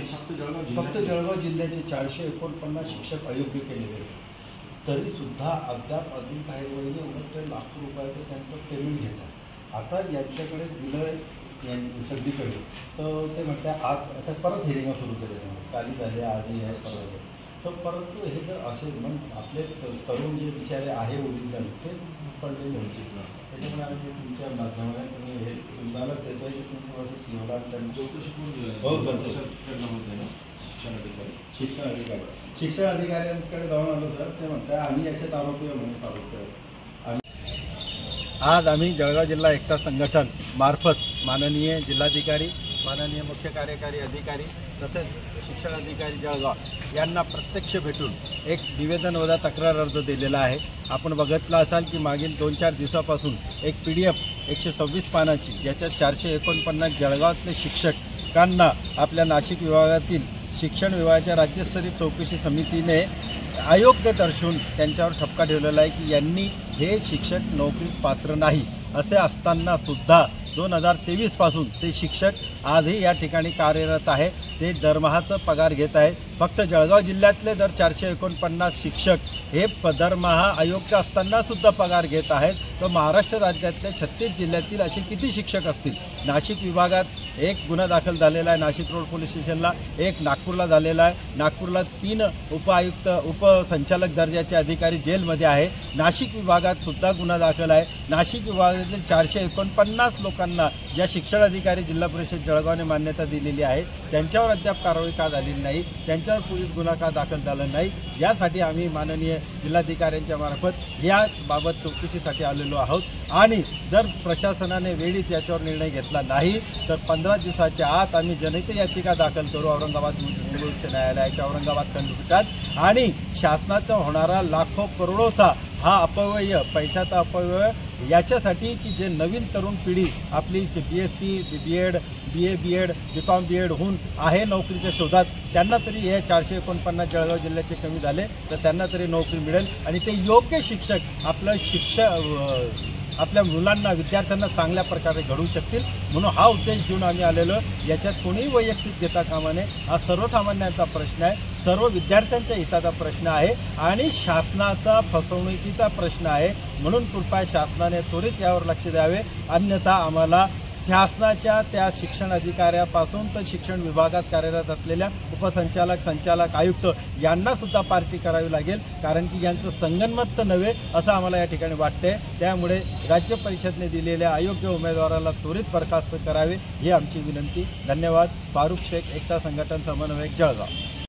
फक्त जळगाव जिल्ह्याचे 449 शिक्षक अयोग्य केलेले तरी सुद्धा अद्याप अजून काही वहिनी उलट लाखो रुपयाचं त्यांचं पेमेंट घेतात। आता यांच्याकडे दिलं सगळीकडे तर ते म्हणतात आज आता परत हिरिंग सुरू केले, काली झाले आधी आहे परत, तर परंतु हे जर असेल मग आपले तरुण जे बिचारे आहे ओरिजिनल ते पडलेले होते। त्याच्यामुळे आम्ही तुमच्या माध्यमाने तुम्ही हे तुम्हाला त्याचं तुम्ही थोडंसं सीओला शिक्षण अधिकाऱ्यांकडे जाऊन आलो सर, ते म्हणतात आम्ही याच्यात आरोपी म्हणून पाहतो सर। आज आम्ही जळगाव जिल्हा एकता संघटन मार्फत माननीय जिल्हाधिकारी, माननीय मुख्य कार्यकारी अधिकारी तसेच शिक्षण अधिकारी जळगाव यांना प्रत्यक्ष भेटून एक निवेदन वजा तक्रार अर्ज दिलेला आहे। आपण बघितलं असाल की मागील 2-4 दिवसापासून एक PDF 126 पानाची ज्याच्यात 449 जळगावातले शिक्षकांना आपल्या नाशिक विभागातील शिक्षण विभागाच्या राज्यस्तरीय चौकशी समितीने अयोग्य दर्शवून त्यांच्यावर ठपका ठेवलेला आहे की यांनी हे शिक्षक नोकरीस पात्र नाही असे असताना सुद्धा 2023 पासून ते शिक्षक आजही या ठिकाणी कार्यरत आहे। ते दरमहाचा पगार घेत आहेत। फक्त जळगाव जिल्ह्यातले दर 449 शिक्षक हे दरमहा अयोग्य असताना सुद्धा पगार घेत आहेत। तर महाराष्ट्र राज्यातल्या 36 जिल्ह्यातील असे किती शिक्षक असतील? नाशिक विभागात एक गुन्हा दाखल झालेला आहे नाशिक रोड पोलीस स्टेशनला, एक नागपूरला झालेला आहे। नागपूरला 3 उपसंचालक दर्जाचे अधिकारी जेलमध्ये आहे। नाशिक विभागात सुद्धा गुन्हा दाखल आहे। नाशिक विभागातील 449 लोकांना ज्या शिक्षण अधिकारी जिल्हा परिषद जळगावने मान्यता दिलेली आहे त्यांच्यावर अद्याप कारवाई का झालेली नाही, त्यांच्यावर पोलीस गुन्हा का दाखल झाला नाही, यासाठी आम्ही माननीय जिल्हाधिकाऱ्यांच्या मार्फत याबाबत चौकशीसाठी आलेलो आहोत। आणि जर प्रशासनाने वेळीच याच्यावर निर्णय घेतला नाही तर 15 दिवसाच्या आत आम्ही जनहित याचिका दाखल करू औरंगाबाद उच्च न्यायालयाच्या औरंगाबाद खंडपीठात। आणि शासनाचा होणारा लाखो करोडोचा हा अपव्यय, पैशाचा अपव्यय याच्यासाठी की जे नवीन तरुण पिढी आपली BSc B.Ed BA B.Ed BCom B.Ed होऊन आहे नोकरीच्या शोधात, त्यांना तरी हे 449 जळगाव जिल्ह्याचे कमी झाले तर त्यांना तरी नोकरी मिळेल आणि ते योग्य शिक्षक आपल्या मुलांना विद्यार्थ्यांना चांगल्या प्रकारे घडवू शकतील। म्हणून हा उद्देश घेऊन आम्ही आलेलो। याच्यात कोणीही वैयक्तिक घेता कामा नये। हा सर्वसामान्यांचा प्रश्न आहे, सर्व विद्यार्थ्यांच्या हिताचा प्रश्न आहे आणि शासनाचा फसवणुकीचा प्रश्न आहे। म्हणून कृपया शासनाने त्वरित यावर लक्ष द्यावे, अन्यथा आम्हाला शासनाच्या त्या शिक्षण अधिकाऱ्यापासून तर शिक्षण विभागात कार्यरत असलेल्या उपसंचालक, संचालक, आयुक्त यांना सुद्धा पार्टी करावी लागेल, कारण की यांचं संगनमत तर नव्हे असं आम्हाला या ठिकाणी वाटते। त्यामुळे राज्य परिषदेने दिलेल्या अयोग्य उमेदवाराला त्वरित बरखास्त करावे ही आमची विनंती। धन्यवाद। फारुख शेख, एकता संघटन समन्वयक, जळगाव।